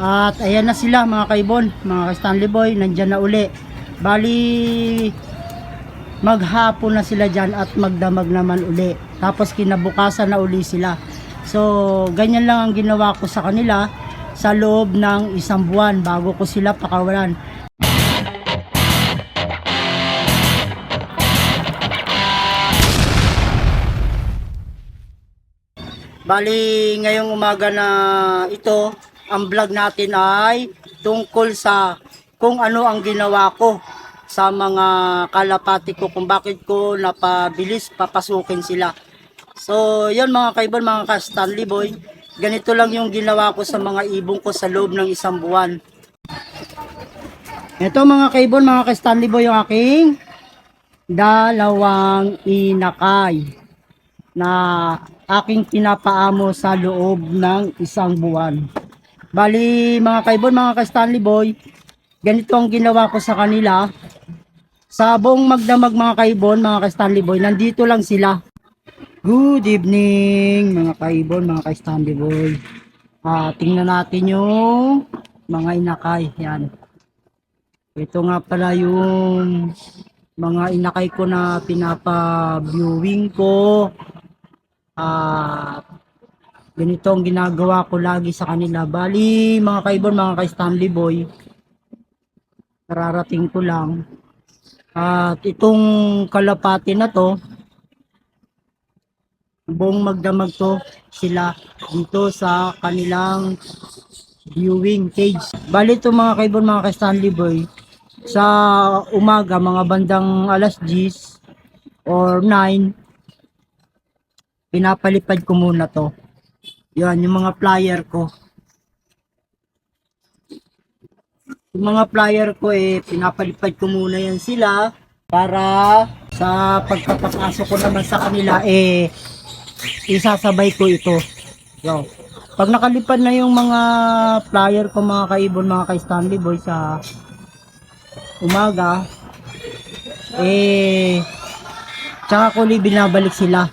At ayan na sila mga kaibon, mga Stanley Boy, nandyan na uli. Bali, maghapon na sila dyan at magdamag naman uli. Tapos kinabukasan na uli sila. So, ganyan lang ang ginawa ko sa kanila sa loob ng isang buwan bago ko sila pakawalan. Bali, ngayong umaga na ito, ang vlog natin ay tungkol sa kung ano ang ginawa ko sa mga kalapati ko, kung bakit ko napabilis papasukin sila. So, yun mga kaibon, mga ka-Stanley Boy, ganito lang yung ginawa ko sa mga ibong ko sa loob ng isang buwan. Ito mga kaibon, mga ka-Stanley Boy, yung aking dalawang inakay na aking pinapaamo sa loob ng isang buwan. Bali mga kaibon, mga ka-Stanley Boy, ganito ang ginawa ko sa kanila. Sa buong magdamag mga kaibon, mga ka-Stanley Boy, nandito lang sila. Good evening mga kaibon, mga ka-Stanley Boy. Tingnan natin yung mga inakay. Yan. Ito nga pala yung mga inakay ko na pinapa-viewing ko. Ganito ang ginagawa ko lagi sa kanila. Bali mga kaibon, mga ka-Stanley Boy, kararating ko lang. At itong kalapati na to, buong magdamag to sila dito sa kanilang viewing cage. Bali ito mga kaibon, mga ka-Stanley Boy, sa umaga mga bandang alas 10 or 9, pinapalipad ko muna to. Yan yung mga flyer ko. Yung mga flyer ko pinapalipad ko muna yan sila para sa pagpapasok ko naman sa kanila isasabay ko ito. Yo. Pag nakalipad na yung mga flyer ko mga kaibon, mga ka-Stanley Boy, sa umaga, tsaka ko binabalik sila.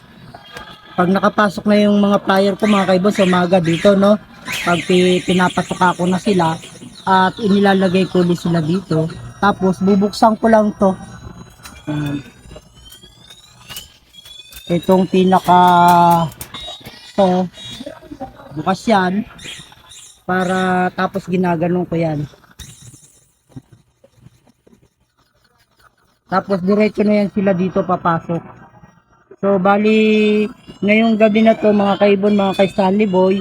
Pag nakapasok na yung mga flyer ko mga kaibon sa umaga dito, no? Pag pinapatoka ko na sila at inilalagay ko ulit sila dito, tapos bubuksan ko lang to. Itong pinaka to, bukas yan, para tapos ginaganon ko yan. Tapos diretso na yan sila dito papasok. So bali ngayong gabi na to mga kaibon, mga ka-Stanley Boy,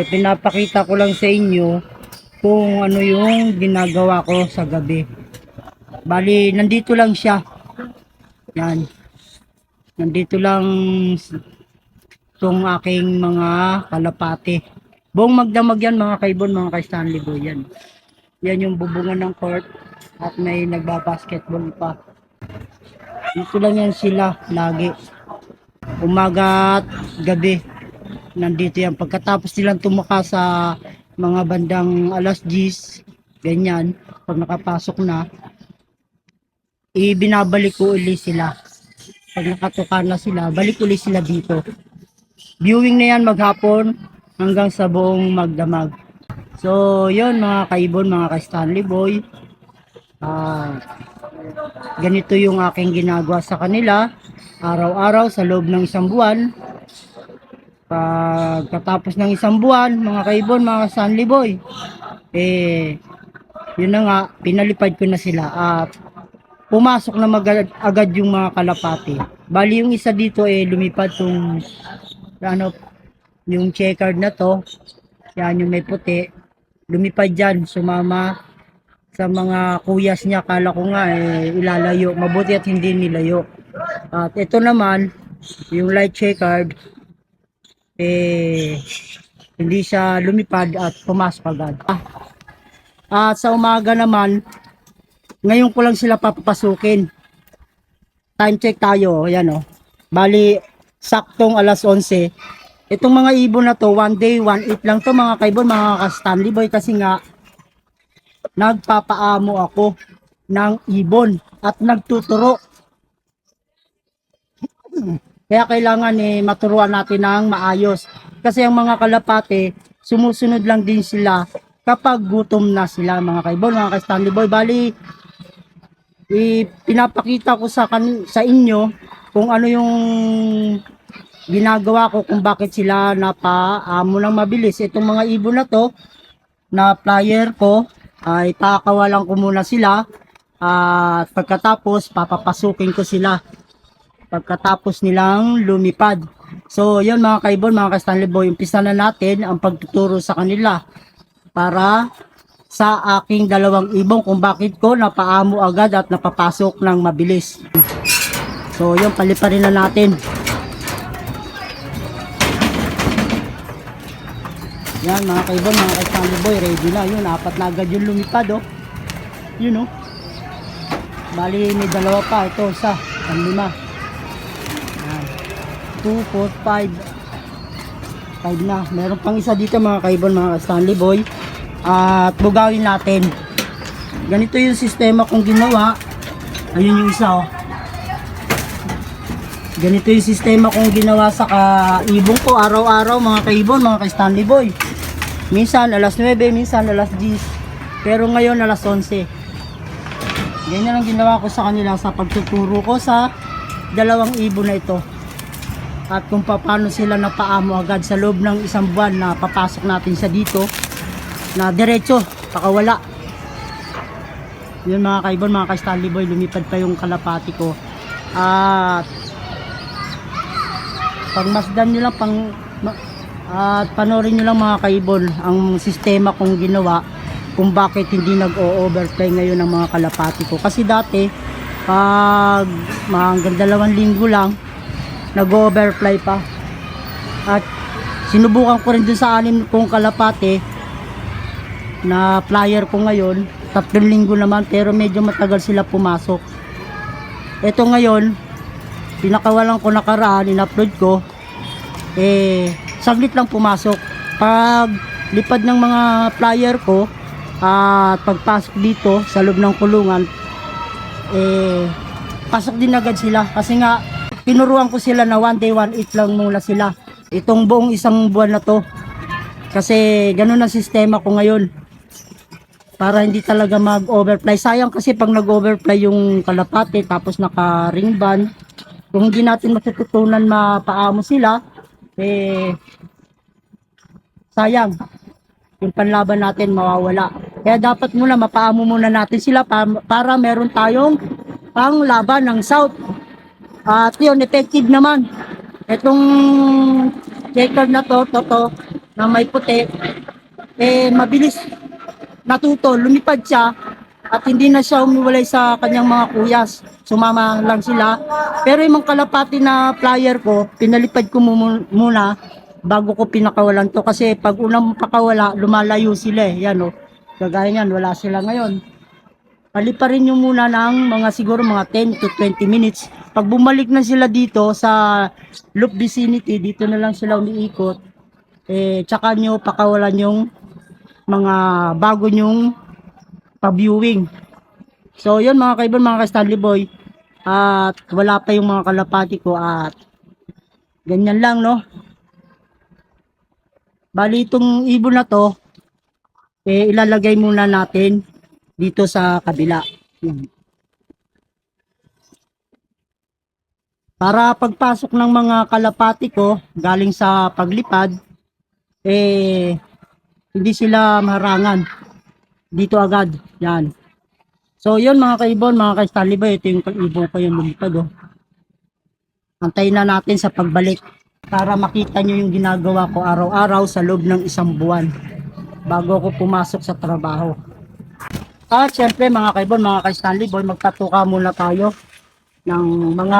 pinapakita ko lang sa inyo kung ano yung ginagawa ko sa gabi. Bali nandito lang siya. Yan. Nandito lang itong aking mga kalapati. Buong magdamag yan mga kaibon, mga ka-Stanley Boy, yan. Yan yung bubungan ng court at may nagbabasketball pa. Dito lang yan sila lagi. Umaga at gabi. Nandito yan. Pagkatapos nilang tumaka sa mga bandang alas 10, ganyan, pag nakapasok na, ibinabalik ko uli sila. Pag nakatuka na sila, balik uli sila dito. Viewing na yan maghapon hanggang sa buong magdamag. So, yun mga kaibon, mga ka-Stanley Boy. Ganito yung aking ginagawa sa kanila araw-araw sa loob ng isang buwan. Pagkatapos ng isang buwan, mga kaibon, mga Stanley Boy, yun na nga, pinalipad ko na sila at pumasok na agad yung mga kalapati. Bali yung isa dito lumipad tong ano, yung checkered na to, yan yung may puti, lumipad dyan, sumama sa mga kuyas niya. Kala ko nga ilalayo, mabuti at hindi nilayo. At ito naman yung light checkered, hindi siya lumipad at pumasok agad. At sa umaga naman, ngayon ko lang sila papapasukin. Time check tayo, ayan o. Bali, saktong alas 11. Itong mga ibon na to, 1 day, 1 eat lang to mga kaibon, mga ka-Stanley Boy, kasi nga nagpapaamo ako ng ibon at nagtuturo. Kaya kailangan maturuan natin ng maayos. Kasi ang mga kalapate, sumusunod lang din sila kapag gutom na sila mga kaibon, mga ka-Stanley Boy. Bali, pinapakita ko sa inyo kung ano yung ginagawa ko kung bakit sila napaamo ng mabilis. Itong mga ibon na to, na flyer ko, ay pakakawalan ko muna sila at pagkatapos papapasukin ko sila pagkatapos nilang lumipad. So yun mga kaibon, mga ka-Stanley Boy, umpisa na natin ang pagtuturo sa kanila para sa aking dalawang ibong kung bakit ko napaamo agad at napapasok ng mabilis. So yun, paliparin na natin. Yan mga kaibon, mga ka-Stanley Boy, ready na. Yun, apat na agad yung lumipad, oh. Yun, oh. Bali, may dalawa pa. Ito, isa, ang lima. Yan. 2, 4, 5. 5 na. Meron pang isa dito mga kaibon, mga ka-Stanley Boy. At bugawin natin. Ganito yung sistema kong ginawa. Ayun yung isa, oh. Ganito yung sistema kong ginawa sa kaibong ko araw-araw mga kaibon, mga ka-Stanley Boy. Minsan alas 9, minsan alas 10. Pero ngayon alas 11. Ganyan ang ginawa ko sa kanila sa pagtuturo ko sa dalawang ibon na ito. At kung paano sila napaamo agad sa loob ng isang buwan na papasok natin sa dito na diretso, pakawala. Yun mga kaibon, mga ka-Stanley Boy, lumipad pa yung kalapati ko. At pagmasdan nyo lang at panorin nyo lang mga kaibon ang sistema kong ginawa kung bakit hindi nag-o-overfly ngayon ang mga kalapati ko. Kasi dati pag hanggang 2 linggo lang nag-o-overfly pa. At sinubukan ko rin dun sa 6 kong kalapati na flyer ko ngayon, 3 linggo naman, pero medyo matagal sila pumasok. Ito ngayon, pinakawalan ko nakaraan, in-upload ko, saglit lang pumasok. Pag lipad ng mga flyer ko at pagpasok dito sa loob ng kulungan, pasok din agad sila. Kasi nga, tinuruan ko sila na 1 day 1 eat lang muna sila itong buong isang buwan na to. Kasi ganun ang sistema ko ngayon, para hindi talaga mag-overfly. Sayang kasi pag nag-overfly yung kalapate tapos naka-ring band, kung hindi natin matututunan mapaamo sila, sayang, yung panlaban natin mawawala. Kaya dapat muna mapaamo muna natin sila para meron tayong panglaban ng South. At yun, effective naman. Itong checker na to na may puti, mabilis natuto, lumipad siya at hindi na siya umiwalay sa kanyang mga kuyas. Sumama lang sila. Pero yung mga kalapati na flyer ko, pinalipad ko muna bago ko pinakawalan to. Kasi pag unang pakawala, lumalayo sila eh. Yan o. Kagaya yan, wala sila ngayon. Paliparin nyo muna ng mga siguro mga 10 to 20 minutes. Pag bumalik na sila dito sa loop vicinity, dito na lang sila umiikot. Tsaka nyo pakawalan yung mga bago nyong pa-viewing. So yun mga kaibon, mga ka-Stanley Boy, at wala pa yung mga kalapati ko at ganyan lang, no. Bali itong ibon na to, ilalagay muna natin dito sa kabila. Yan. Para pagpasok ng mga kalapati ko galing sa paglipad, hindi sila maharangan dito agad. Yan. So yun mga kaibon, mga ka-Stanley Boy, ito yung ibon ko yung lumipad, oh. Antayin na natin sa pagbalik para makita nyo yung ginagawa ko araw-araw sa loob ng isang buwan bago ako pumasok sa trabaho. At syempre mga kaibon, mga ka-Stanley Boy, magtatuka muna tayo ng mga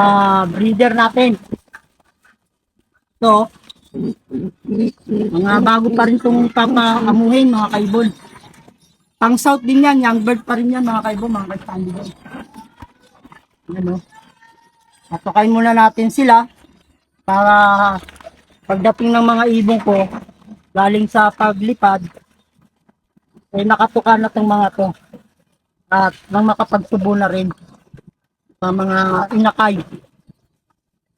breeder natin. So, mga bago pa rin itong papaamuhin mga kaibon. Pang South din yan, young bird pa rin yan mga kaibon, mga ka-Stanley Boy. Yan o. Patukay muna natin sila para pagdating ng mga ibong ko galing sa paglipad, nakatuka na itong mga to. At nang makapagtubo na rin sa mga inakay.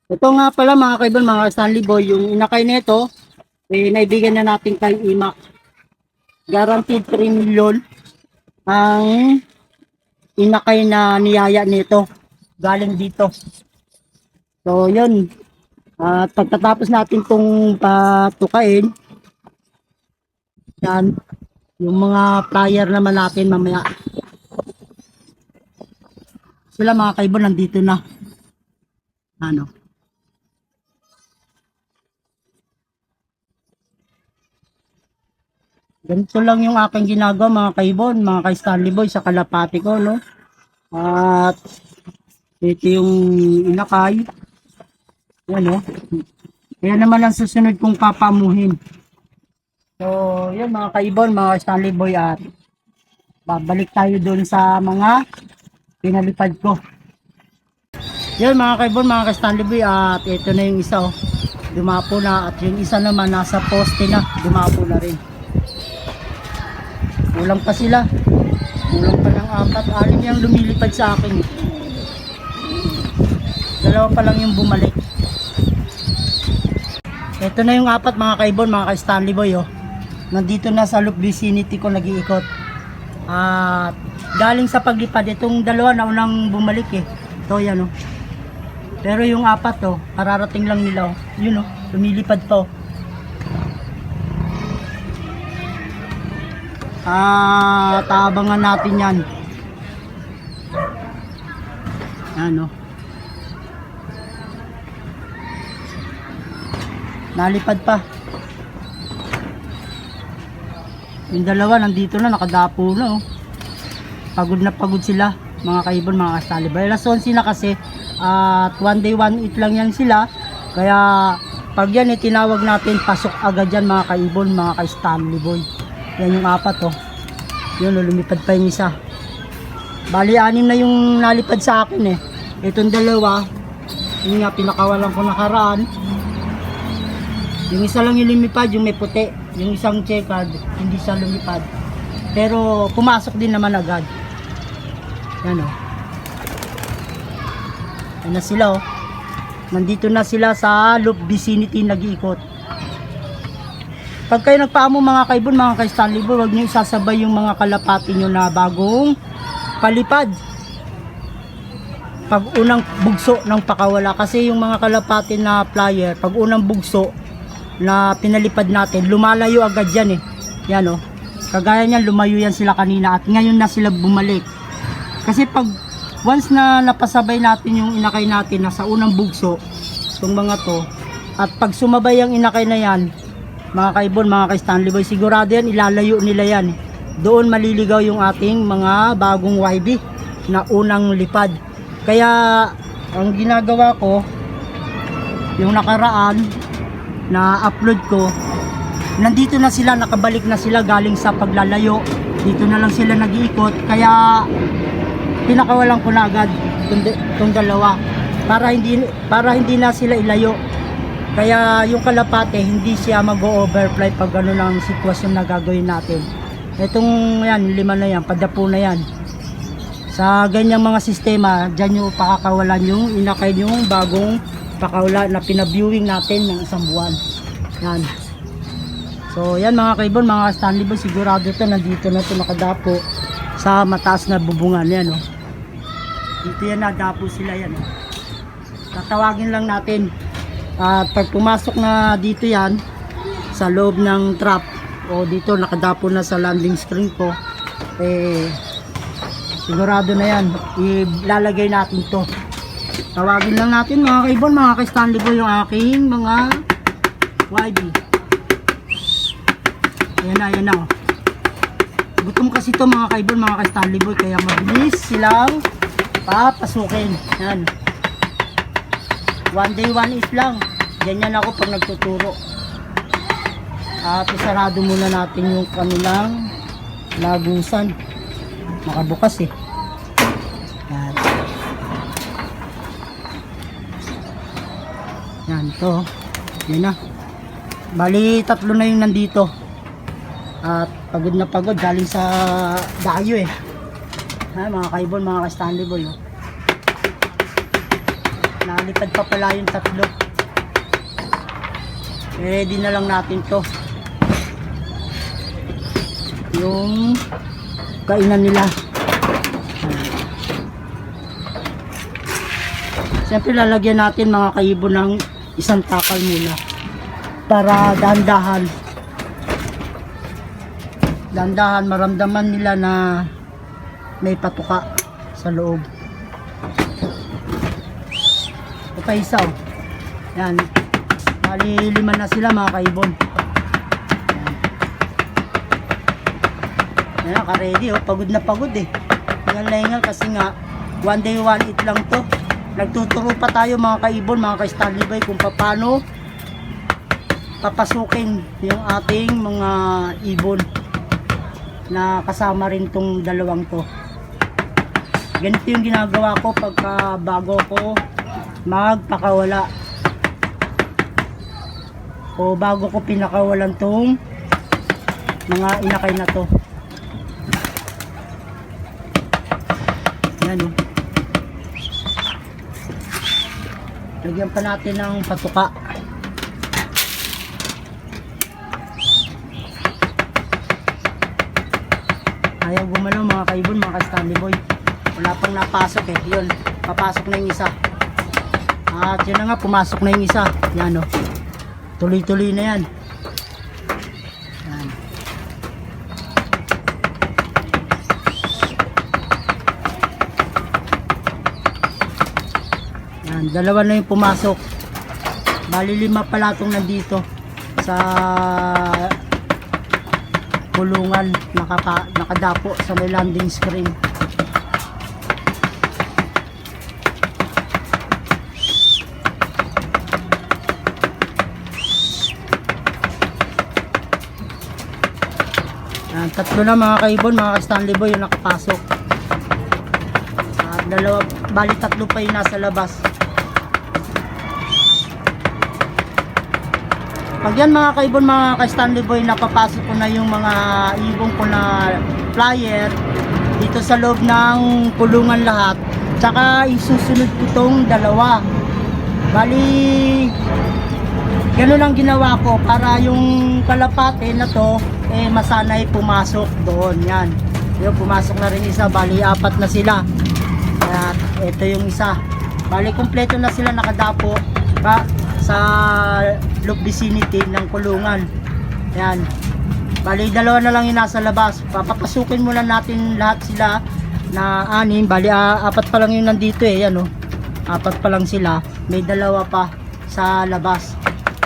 Ito nga pala mga kaibon, mga Stanley Boy, yung inakay nito, naibigan na natin kay Imac. Guaranteed 3 million ang inakay na niyaya nito galing dito. So yun, at pagkatapos natin itong patukain, yan, yung mga flyer naman natin mamaya. Sila mga kaibon nandito na. Ano? Ganito lang yung aking ginagawa mga kaibon, mga kay Stanley Boy sa kalapati ko, no? At ito yung inakay. Yan, no? Kaya naman ang susunod kong papamuhin. So, yun mga kaibon, mga Stanley Boy, at babalik tayo doon sa mga pinalipad ko. Yun mga kaibon, mga Stanley Boy, at ito na yung isa, oh. Dumapo na, at yung isa naman nasa poste na, dumapo na rin. Kulang pa sila. Kulang pa ng 4, 6 yung lumilipad sa akin. Dalawa pa lang yung bumalik. Ito na yung 4 mga kaibon, mga ka-Stanley Boy, oh. Nandito na sa loop vicinity ko nag-iikot. At galing sa paglipad, itong dalawa na unang bumalik eh. Ito yan, oh. Pero yung 4 oh, kararating lang nila, oh. Yun, oh, lumilipad pa, oh. Taabangan natin yan. Ano? Nalipad pa. Yung dalawa nandito na, nakadapo na, oh. Pagod na pagod sila, mga kaibon, mga kastalibay. Alas 11 na kasi, at one day one eat lang yan sila. Kaya pag yan tinawag natin, pasok agad yan mga kaibon, mga ka-Stanley Boy. Yan yung 4 oh. Yun, lumipad pa yung isa. Bali 6 na yung nalipad sa akin eh. Itong dalawa, yun nga pinakawalan ko nakaraan. Yung isa lang yung lumipad, yung may puti. Yung isang checkered, hindi siya lumipad. Pero pumasok din naman agad. Yan oh. Yan na sila oh. Nandito na sila sa loop vicinity nag-iikot. Pag kayo nagpaamo mga kaibon, mga ka-Stanley Boy, huwag nyo isasabay yung mga kalapati nyo na bagong palipad. Pag unang bugso ng pakawala, kasi yung mga kalapati na flyer, pag unang bugso na pinalipad natin, lumalayo agad yan eh. Yan oh. Kagaya niyan, lumayo yan sila kanina at ngayon na sila bumalik. Kasi pag once na napasabay natin yung inakay natin na sa unang bugso, itong mga to, at pag sumabay ang inakay na yan, mga kaibon, mga ka-Stanley Boy, sigurado yan, ilalayo nila yan. Doon maliligaw yung ating mga bagong YB na unang lipad. Kaya ang ginagawa ko, yung nakaraan na upload ko, nandito na sila, nakabalik na sila galing sa paglalayo. Dito na lang sila nag-iikot. Kaya pinakawalan ko na agad itong dalawa para hindi na sila ilayo. Kaya yung kalapate hindi siya mag-overfly pag gano'n ang sitwasyon na gagawin natin. Itong yan, 5 na yan, padapo na yan. Sa ganyang mga sistema, dyan yung pakakawalan yung inakay yung bagong pakawala na pinaviewing natin ng isang buwan. Yan. So yan mga kaibon, mga Stanley Boy, sigurado to nandito na to nakadapo sa mataas na bubungan yan. Oh. Dito yan nadapo sila yan. Oh. Tatawagin lang natin. At pag pumasok na dito yan sa loob ng trap o dito nakadapo na sa landing screen ko, eh sigurado na yan, ilalagay natin to. Tawagin lang natin mga kaibon, mga ka-Stanley Boy, yung aking mga YB. Ayan na oh. Gutom kasi to mga kaibon, mga ka-Stanley Boy, kaya mabilis silang papasukin. Yan. One day one is lang. Ganyan ako pag nagtuturo. At isarado muna natin yung kanilang lagusan. Nakabukas eh. Yan. Yan to. Yan na. Bali 3 na yung nandito. At pagod na pagod galing sa dayo eh. Ha, mga kaibon, mga ka-Stanley Boy oh. Nalipad pa pala yung 3. ready na lang natin to, yung kainan nila. Siyempre lalagyan natin mga kaibon ng isang takal muna para dahan-dahan maramdaman nila na may patuka sa loob. Ito pa isa, oh. Yan, bali 5 na sila mga kaibon. Yan, naka-ready, oh. Pagod na pagod eh. Hingal na hingal kasi nga one day one eat lang to. Nagtuturo pa tayo mga kaibon, mga ka-Stanley Boy, kung paano papasukin yung ating mga ibon na kasama rin tong dalawang to. Ganito yung ginagawa ko pagka bago ko magpakawala o bago ko pinakawalan tong mga inakay na to. Yan, oh. Lagyan pa natin ng patuka. Ayaw gumalaw mga kaibon, mga ka-Stanley Boy. Wala pang napasok eh. Yun, papasok na yung isa. At yun na nga, pumasok na yung isa. Yan, oh. Tuloy-tuloy na yan. Yan. Yan, dalawa na yung pumasok. Bali 5 pala itong nandito sa kulungan, nakadapo sa may landing screen. Yan, 3 na mga kaibon, mga ka-Stanley Boy yung nakapasok. At dalawa, bali 3 pa yung nasa labas. Pag yan mga kaibon, mga ka-Stanley Boy, napapasok ko na yung mga ibon ko na flyer dito sa loob ng kulungan lahat. Tsaka isusunod ko itong dalawa. Bali, ganun ang ginawa ko para yung kalapate na to masanay pumasok doon. Yan. Yung pumasok na rin isa, bali 4 na sila. At ito yung isa. Bali kumpleto na sila, nakadapo sa loop vicinity ng kulungan. Yan. Bali 2 na lang yung nasa labas. Papapasukin muna natin lahat sila na 6. Bali 4 pa lang yung nandito eh. Yan, oh. 4 pa lang sila. May 2 pa sa labas.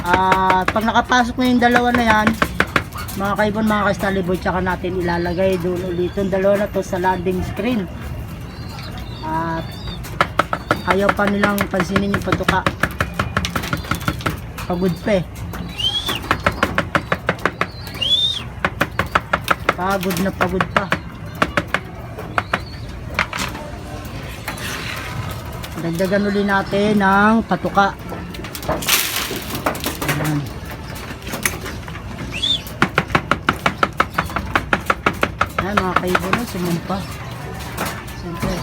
At pag nakapasok na yung 2 na yan, mga kaibon, mga ka-Stanley Boy, tsaka natin ilalagay doon ulit yung 2 na to sa landing screen. At ayaw pa nilang pansinin yung patuka. Pagod pa eh. Pagod na pagod pa. Dagdagan ulit natin ng patuka. Ayan. Ayan mga kaibon, sumumpa. Siyempre.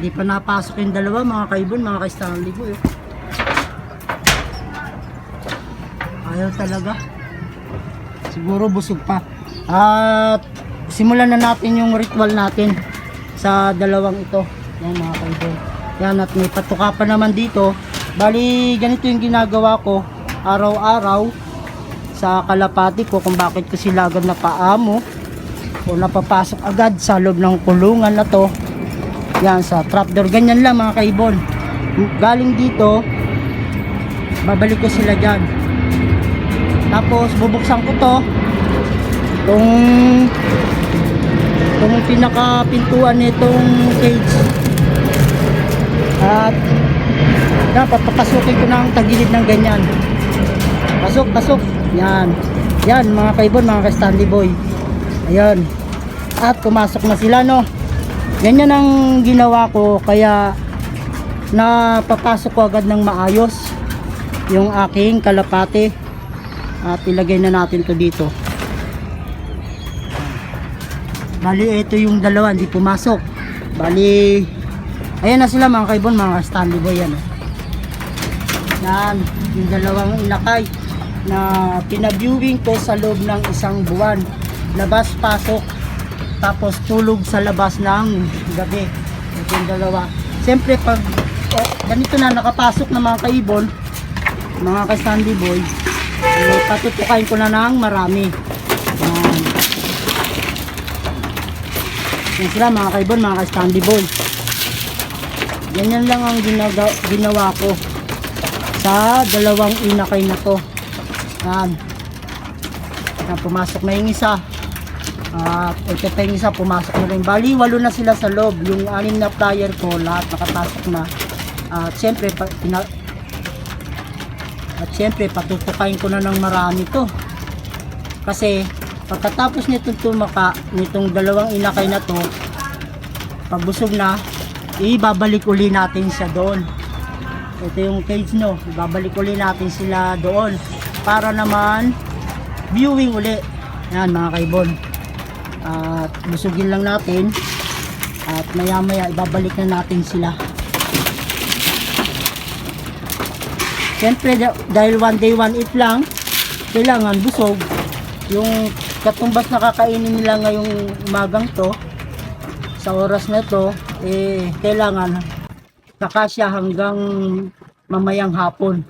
Hindi pa napasok yung 2 mga kaibon, mga ka-Stanley Boy. Ayaw talaga. Siguro busog pa. At simulan na natin yung ritual natin sa 2 ito. Yan mga kaibon. Yan, at may patuka pa naman dito. Bali ganito yung ginagawa ko araw-araw sa kalapati ko kung bakit ko sila agad napaamo o napapasok agad sa loob ng kulungan na to. Yan, sa trapdoor, ganyan lang mga kaibon. Galing dito, babalik ko sila dyan. Tapos bubuksan ko to, itong pinakapintuan nitong cage. At papapasukin ko ng tagilid ng ganyan. Pasok, pasok. Yan. Yan mga kaibon, mga ka-Stanley Boy. Ayan. At pumasok na sila, no. Ganyan ang ginawa ko, kaya napapasok ko agad ng maayos yung aking kalapate. At ilagay na natin to dito. Bali ito yung 2 hindi pumasok. Bali Ayan na sila mga kaibon, mga Stanley Boy yan. Yan, yung dalawang inakay na pinaviewing ko sa loob ng isang buwan. Labas, pasok, tapos tulog sa labas ng gabi. Ito yung dalawa. Siyempre pag ganito na nakapasok na mga kaibon, mga ka-Stanley Boy, patutukain ko na ng marami. Yan. Yan sila mga kaibon, mga ka-Stanley Boy. Ganyan lang ang ginawa ko sa dalawang inakay na to. Yan. Yan, pumasok na yung isa. At ito pa yung isa, pumasok na rin. Bali, 8 na sila sa loob. Yung 6 na player ko, lahat nakapasok na. At syempre, patutukain ko na ng marami to. Kasi, pagkatapos nitong tumaka, nitong dalawang inakay na to, pagbusog na, ibabalik uli natin siya doon. Ito yung cage, no, ibabalik uli natin sila doon para naman viewing uli. Yan mga kaibon, at busugin lang natin at maya maya ibabalik na natin sila. Siyempre dahil 1 day 1 eat lang, kailangan busog. Yung katumbas na kakainin nila ngayong umagang to, sa oras na to, kailangan kakasya hanggang mamayang hapon.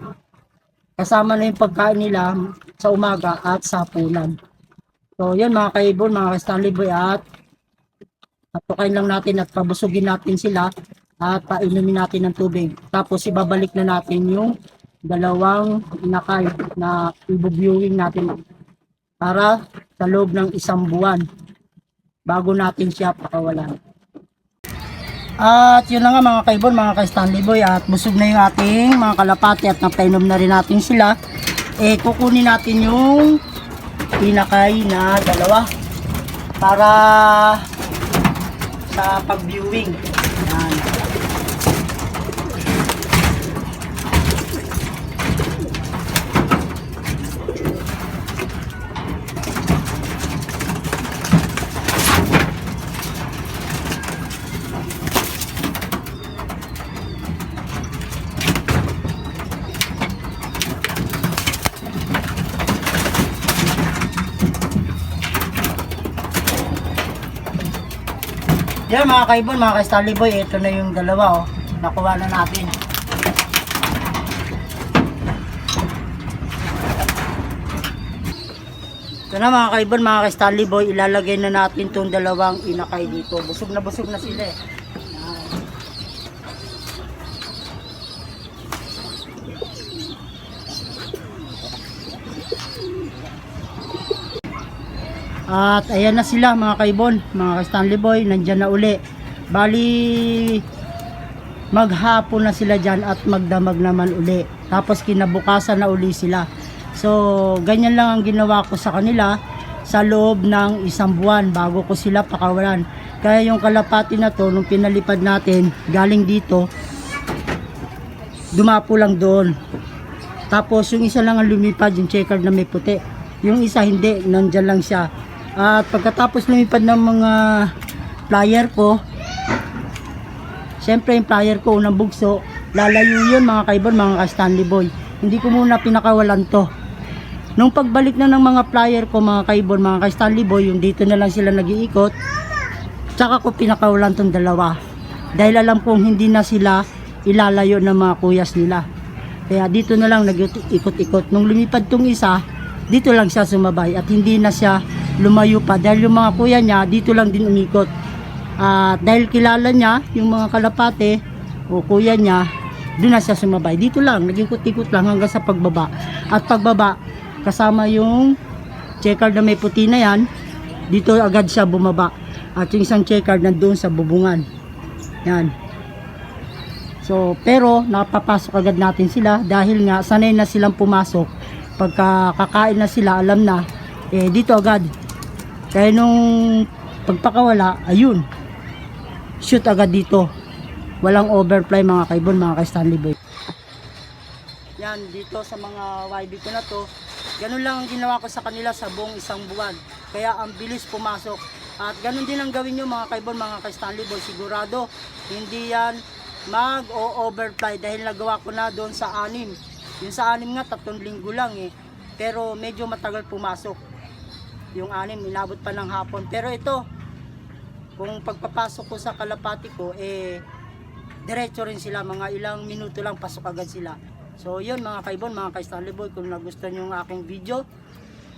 Kasama na yung pagkain nila sa umaga at sa hapunan. So yan mga kaibon, mga Stanley Boy, at patukain lang natin at pabusugin natin sila at painumin natin ng tubig. Tapos ibabalik na natin yung dalawang inakay na i-viewing natin para sa loob ng 1 buwan bago natin siya pakawalan. At yun na nga mga kaibon, mga ka-Stanley Boy, at busog na yung ating mga kalapati at napainom na rin natin sila. Kukunin natin yung inakay na dalawa para sa pag-viewing. Yan. Yan mga kaibon, mga ka-Stanley Boy, ito na yung dalawa, nakuha na natin. Ito na mga kaibon, mga ka-Stanley Boy, ilalagay na natin itong dalawang inakay dito. Busog na sila eh. At ayan na sila mga kaibon, mga Stanley Boy, nandyan na uli. Bali, maghapon na sila dyan at magdamag naman uli. Tapos kinabukasan na uli sila. So, ganyan lang ang ginawa ko sa kanila sa loob ng 1 buwan bago ko sila pakawalan. Kaya yung kalapati na to, nung pinalipad natin, galing dito, dumapo lang doon. Tapos yung isa lang ang lumipad, yung checkered na may puti. Yung isa hindi, nandyan lang siya. At pagkatapos lumipad ng mga player ko, syempre yung player ko unang bugso, lalayo yun mga kaibon, mga ka-Stanley Boy. Hindi ko muna pinakawalan to. Nung pagbalik na ng mga player ko mga kaibon, mga ka-Stanley Boy, yung dito na lang sila nag-iikot, tsaka ko pinakawalan tong dalawa. Dahil alam kong hindi na sila ilalayo ng mga kuyas nila. Kaya dito na lang nag-ikot-ikot. Nung lumipad tong isa, dito lang siya sumabay at hindi na siya lumayo pa dahil yung mga kuya niya dito lang din umikot. Dahil kilala niya yung mga kalapate o kuya niya, doon na siya sumabay. Dito lang, nag-ikot-ikot lang hanggang sa pagbaba. At pagbaba, kasama yung checkered na may puti na yan, dito agad siya bumaba. At yung isang checkered nandoon sa bubungan. Yan. So, pero napapasok agad natin sila dahil nga sanay na silang pumasok. Pagka kakain na sila, alam na, dito agad. Kaya nung pagpakawala, ayun, shoot agad dito. Walang overfly mga kaibon, mga ka-Stanley Boy. Yan, dito sa mga YB ko na to, ganun lang ang ginawa ko sa kanila sa buong 1 buwan. Kaya ang bilis pumasok. At ganun din ang gawin nyo mga kaibon, mga ka-Stanley Boy. Sigurado, hindi yan mag-overfly dahil nagawa ko na doon sa 6. Yung sa 6 nga 3 linggo lang eh. Pero medyo matagal pumasok. Yung 6 inabot pa ng hapon. Pero ito, kung pagpapasok ko sa kalapati ko diretso rin sila, mga ilang minuto lang pasok agad sila. So yun mga kaibon, mga ka-Stanley Boy, kung nagustuhan nyo yung aking video,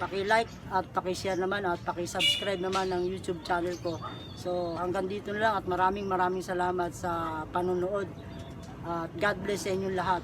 paki-like at paki-share naman at paki-subscribe naman ng YouTube channel ko. So hanggang dito na lang at maraming salamat sa panonood. At God bless sa inyong lahat.